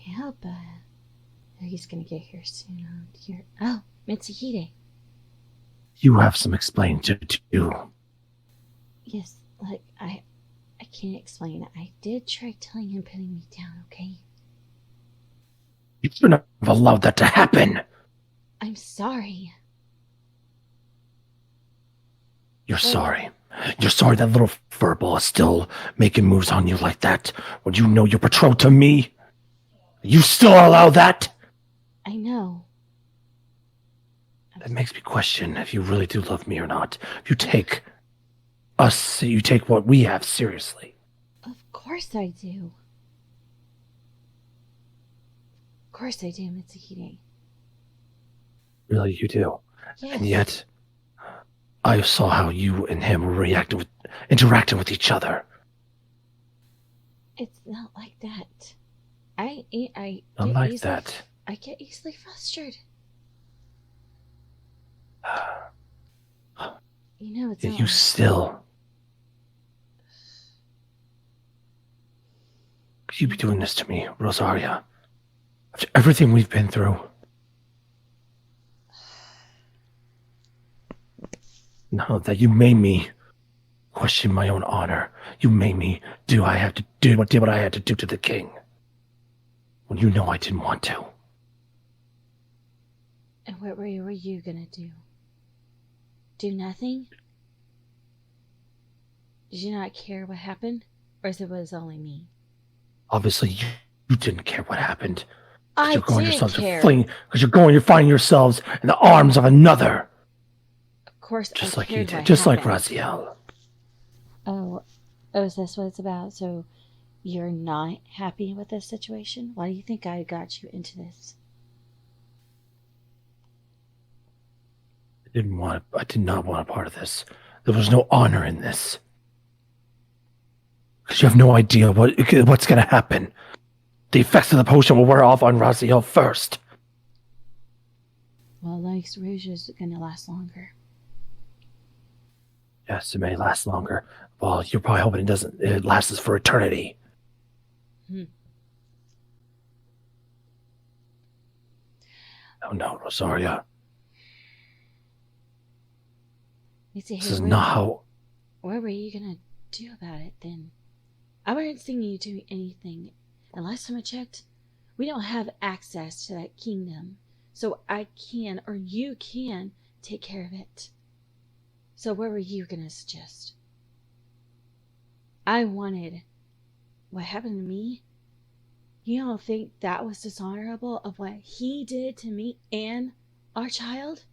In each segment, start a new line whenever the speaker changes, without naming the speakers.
Yeah, but he's gonna get here soon. Here. Oh, Mitsuhide.
You have some explaining to do.
Yes, like I can't explain. I did try telling him putting me down. Okay.
You shouldn't have allowed that to happen.
I'm sorry.
You're
Well,
sorry. You're sorry that little furball is still making moves on you like that when you know you're betrothed to me? You still allow that?
I know.
That makes me question if you really do love me or not. If you take what we have seriously.
Of course I do. Of course I do, Mitsuhide.
Really, you do.
Yes.
And yet, I saw how you and him were interacting with each other.
It's not like that. I
Not
get
like
easily
that.
I get easily frustrated. You know it's not
You
like
still. Could you be doing this to me, Rosaria? After everything we've been through. Now that you made me question my own honor, you made me do what I had to do to the king. When you know I didn't want to.
And what were you gonna do? Do nothing? Did you not care what happened? Or was it only me?
Obviously, you didn't care what happened.
I did care.
Because you're going to find yourselves in the arms of another.
Of course
Just
I
like he
cared
did.
what
Just like
happened.
Raziel.
Oh, is this what it's about? So you're not happy with this situation? Why do you think I got you into this?
I did not want a part of this. There was no honor in this. Because you have no idea what's going to happen. The effects of the potion will wear off on Raziel first.
Well, Like's Rouge is gonna last longer.
Yes, it may last longer. Well, you're probably hoping it lasts for eternity.
Hmm.
Oh no, Rosaria. This is
What
not how.
were you gonna do about it then? I wasn't seeing you do anything. And last time I checked, we don't have access to that kingdom. So I can, or you can, take care of it. So what were you gonna suggest? I wanted what happened to me. You don't think that was dishonorable of what he did to me and our child?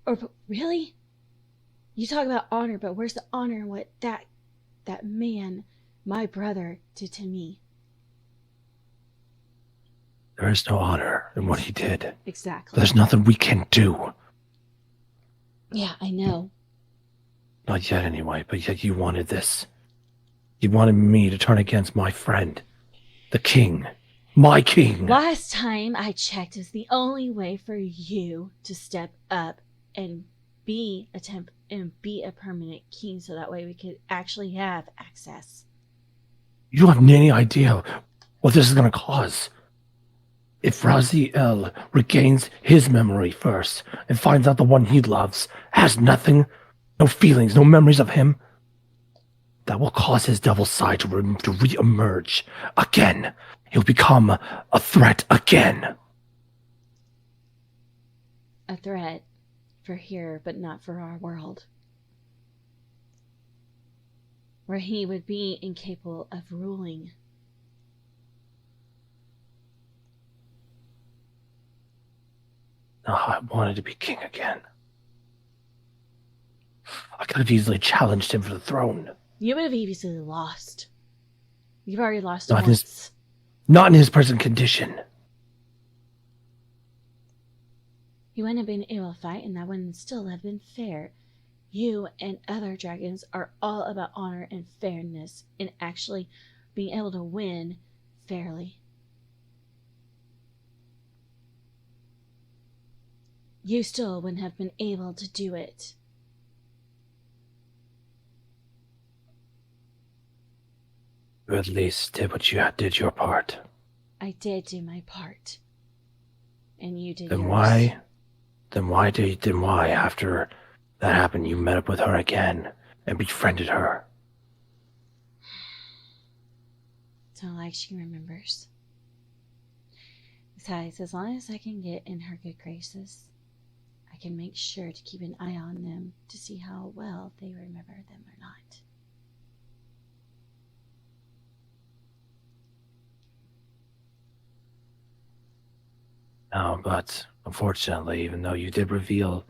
Or really? You talk about honor, but where's the honor in what that man, my brother, did to me?
There is no honor in what he did.
Exactly.
There's nothing we can do.
Yeah, I know.
Not yet, anyway, but yet you wanted this. You wanted me to turn against my friend. The king. My king.
Last time I checked is the only way for you to step up and be a permanent king so that way we could actually have access.
You don't have any idea what this is going to cause. If Raziel regains his memory first and finds out the one he loves has nothing, no feelings, no memories of him, that will cause his devil side to re-emerge again. He'll become a threat again.
A threat for here, but not for our world. Where he would be incapable of ruling.
Oh, I wanted to be king again. I could have easily challenged him for the throne.
You would have easily lost. You've already lost
Not
once.
Not in his present condition.
You wouldn't have been able to fight, and that wouldn't still have been fair. You and other dragons are all about honor and fairness and actually being able to win fairly. You still wouldn't have been able to do it.
You at least did your part.
I did do my part. And you did
Then
yours.
why, after that happened, you met up with her again and befriended her?
It's not like she remembers. Besides, as long as I can get in her good graces, I can make sure to keep an eye on them to see how well they remember them or not.
No, but unfortunately, even though you did reveal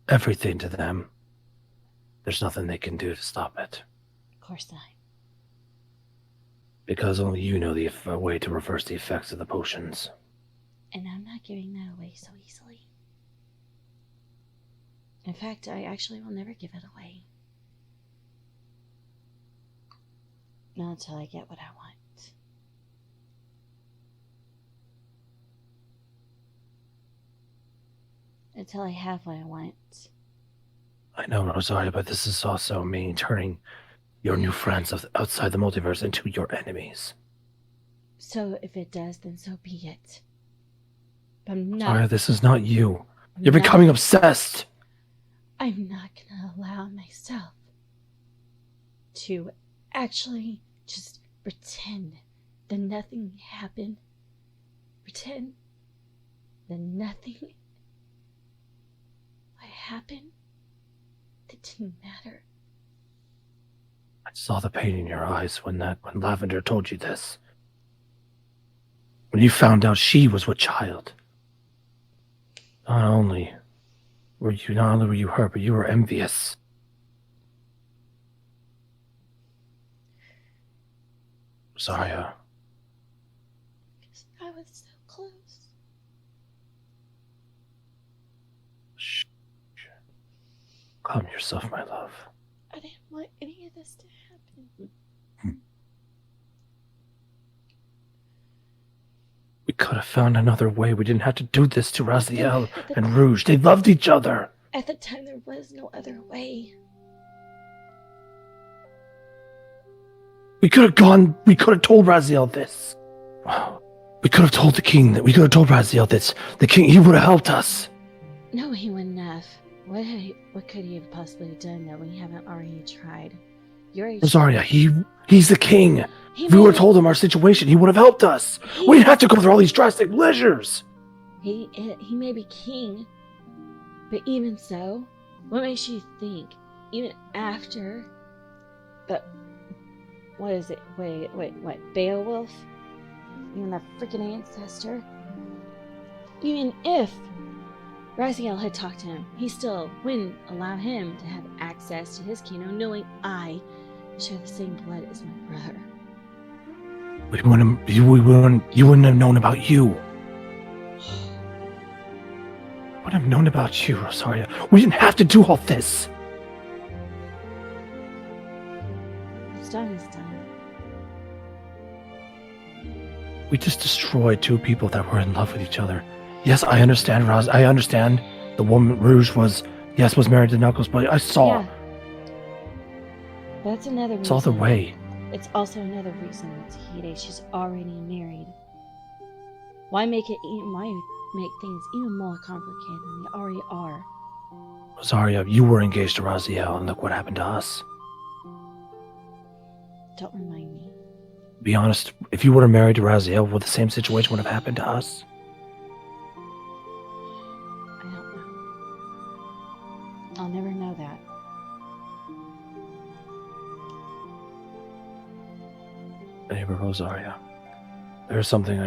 everything to them, there's nothing they can do to stop it.
Of course not.
Because only you know the way to reverse the effects of the potions.
And I'm not giving that away so easily. In fact, I actually will never give it away. Not until I get what I want. Until I have what I want.
I know, Rosaria, but this is also me turning your new friends outside the multiverse into your enemies.
So if it does, then so be it. But I'm not.
Rosaria, this is not you. You're becoming obsessed.
I'm not gonna allow myself to actually just pretend that nothing happened. Pretend that nothing happened that didn't matter.
I saw the pain in your eyes when Lavender told you this. When you found out she was with child. Not only were you hurt, but you were envious. Rosaria.
Because I was so close.
Shh. Calm yourself, my love.
I didn't want any of this to happen.
We could have found another way. We didn't have to do this to Raziel and Rouge. They loved each other.
At the time, there was no other way.
We could have told Raziel this. We could have told the king that. We could have told Raziel this. The king, he would have helped us.
No, he wouldn't have. What could he have possibly done that we haven't already tried?
Rosaria, he's the king. If we would have told him our situation, he would have helped us. We didn't have to go through all these drastic measures.
He may be king, but even so, what makes you think, even after what is it? What? Beowulf? Even that freaking ancestor? Even if Raziel had talked to him, he still wouldn't allow him to have access to his kingdom, knowing I share the same blood as my brother.
You wouldn't have known about you. Wouldn't have known about you, Rosaria. We didn't have to do all this.
What's done is done.
We just destroyed two people that were in love with each other. Yes, I understand, Roz. I understand the woman Rouge was married to Knuckles, but I saw.
Yeah. That's another reason.
Saw the way.
It's also another reason, Mitsuhide, she's already married. Why make things even more complicated than they already are?
Rosaria, you were engaged to Raziel, and look what happened to us.
Don't remind me.
Be honest, if you were married to Raziel, would the same situation would have happened to us?
I don't know. I'll never know that.
Neighbor Rosaria, there's something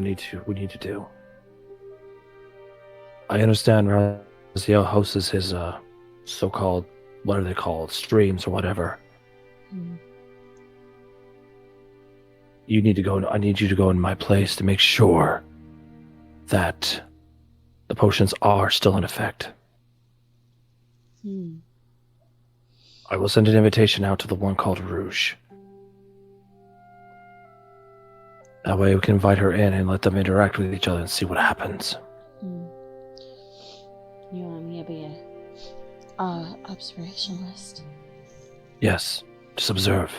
we need to do. I understand Raziel hosts his so-called, what are they called, streams or whatever. I need you to go in my place to make sure that the potions are still in effect. I will send an invitation out to the one called Rouge. That way we can invite her in and let them interact with each other and see what happens.
You want me to be a observationalist?
Yes, just observe.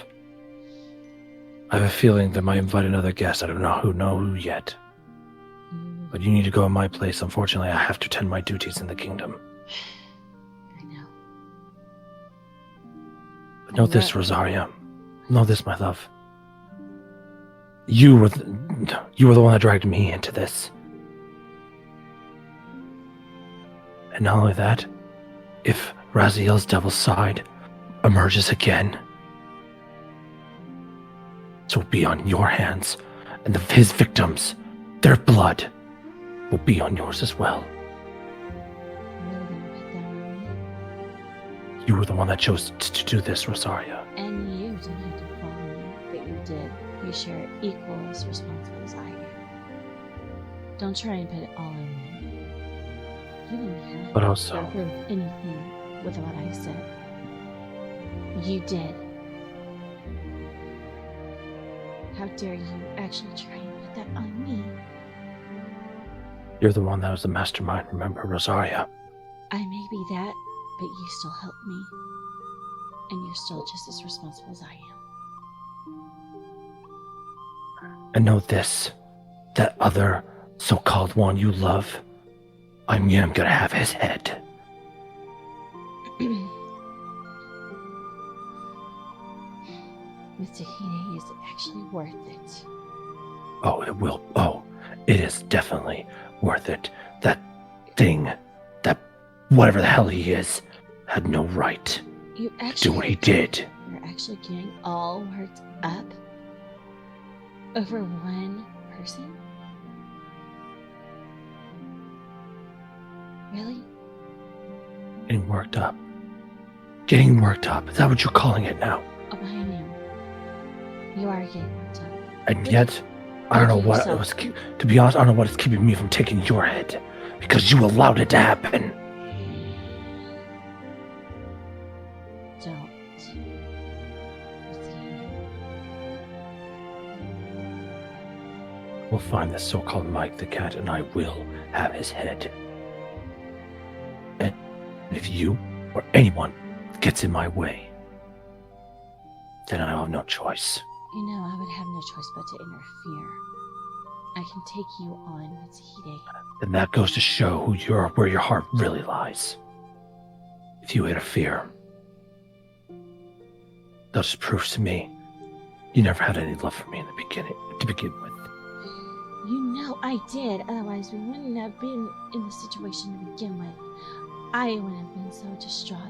I have a feeling they might invite another guest. I don't know who yet. But you need to go in my place. Unfortunately, I have to tend my duties in the kingdom.
I know.
But know this, Rosaria. Know this, my love. You were the one that dragged me into this. And not only that, if Raziel's devil's side emerges again, it will be on your hands, and his victims, their blood, will be on yours as well.
You're really gonna put that on me?
You were the one that chose to do this, Rosaria.
And you didn't have to follow me, but you did. You share equal as responsible as I am. Don't try and put it all on me. You didn't have
But
to
also,
prove anything with what I said. You did. How dare you actually try and put that on me?
you're the one that was the mastermind, remember, Rosaria?
I may be that, but you still helped me. And you're still just as responsible as I am.
And know this, that other so-called one you love, I am gonna have his head.
Mitsuhide is actually worth it.
Oh, it will. Oh, it is definitely worth it. That thing, that whatever the hell he is, had no right
You
to
actually
do what he did.
You're actually getting all worked up over one person? Really?
Getting worked up. Getting worked up. Is that what you're calling it now?
Oh, I am. You are getting worked up.
And yet, I don't know what it was. To be honest, I don't know what is keeping me from taking your head. Because you allowed it to happen.
Don't.
We'll find this so-called Mike the Cat, and I will have his head. And if you or anyone gets in my way, then I'll have no choice.
You know, I would have no choice but to interfere. I can take you on, Mitsuhide.
And that goes to show where your heart really lies. If you interfere, that just proves to me you never had any love for me in the beginning to begin with.
You know I did, otherwise we wouldn't have been in the situation to begin with. I wouldn't have been so distraught.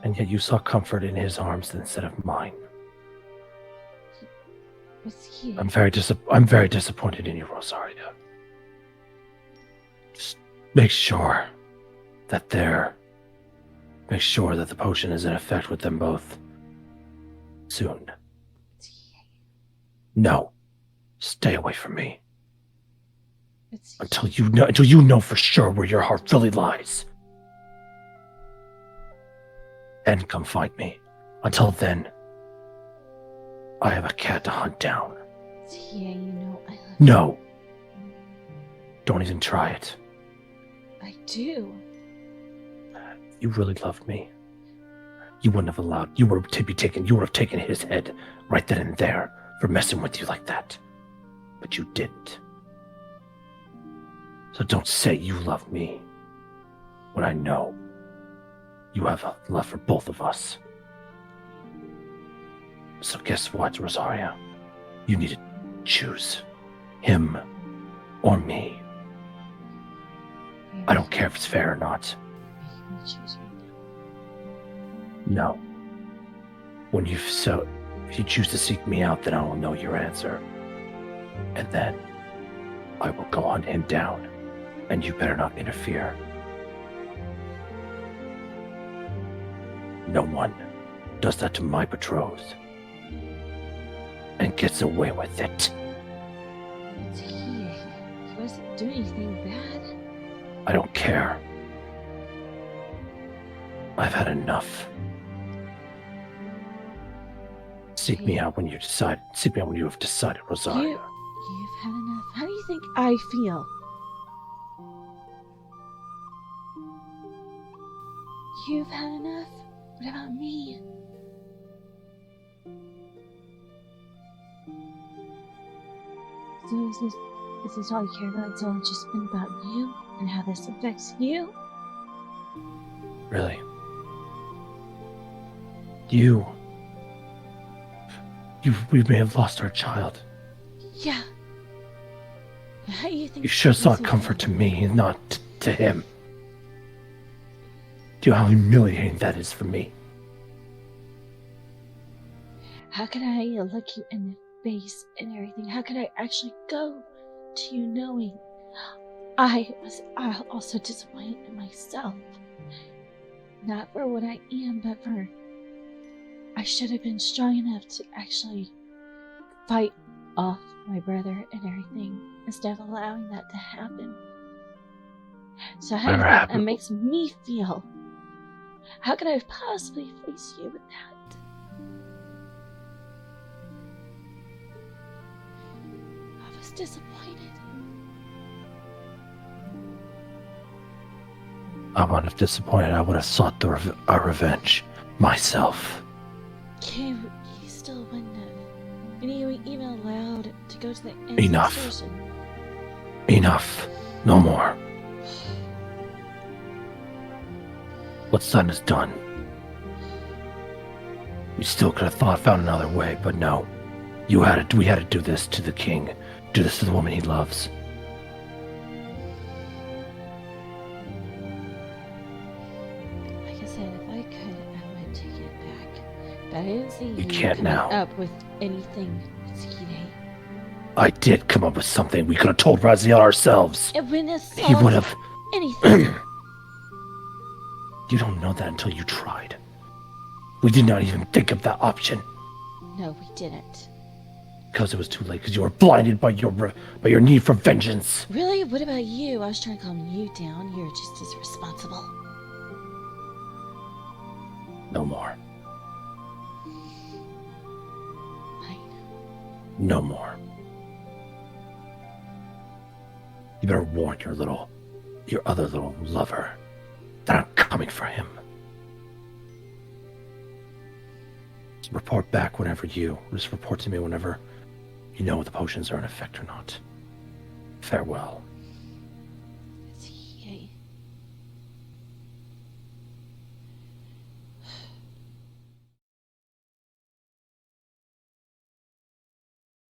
And yet you saw comfort in his arms instead of mine. I'm very disappointed in you, Rosaria. Just make sure that the potion is in effect with them both soon. No, stay away from me until you know for sure where your heart really lies. Then come find me. Until then, I have a cat to hunt down.
Yeah, you know I love you.
No. Don't even try it.
I do.
You really loved me. You wouldn't have allowed. You would have taken his head right then and there for messing with you like that. But you didn't. So don't say you love me when I know you have a love for both of us. So guess what, Rosaria? You need to choose him or me. I don't care if it's fair or not.
Make me choose right
No. If you choose to seek me out, then I will know your answer. And then I will go hunt him down, and you better not interfere. No one does that to my betrothed and gets away with it.
He wasn't doing anything bad.
I don't care. I've had enough. Seek me out when you decide. Seek me out when you have decided, Rosaria.
You've had enough. How do you think I feel? You've had enough? What about me? So is this all you care about? It's all just been about you and how this affects you?
Really? We may have lost our child.
Yeah. How do you think
You should have sought
Mitsuhide
comfort to
felt?
me and not to him. Do you know how humiliating that is for me?
How could I look you in the face and everything? How could I actually go to you knowing I was also disappointed in myself? Not for what I am, but for I should have been strong enough to actually fight off my brother and everything instead of allowing that to happen. So how do you
Whatever
think that
happened?
makes me feel? How could I possibly face you with that? I was disappointed.
I would have disappointed. I would have sought our revenge myself.
You still wouldn't have. And you were even allowed to go to the
Enough.
station.
Enough. No more. What's done is done. We still could have found another way, but no. We had to do this to the king. Do this to the woman he loves.
Like I said, if I could, I would take it back. But I didn't see you
can't
coming
now.
up with anything, Mitsuhide.
I did come up with something. We could have told Raziel ourselves.
It wouldn't have
He would
solved
have.
anything.
You don't know that until you tried. We did not even think of that option.
No, we didn't.
Because it was too late. Because you were blinded by your need for vengeance.
Really? What about you? I was trying to calm you down. You're just as responsible.
No more.
Fine.
No more. You better warn your other little lover that I'm coming for him. Just report to me whenever you know the potions are in effect or not. Farewell.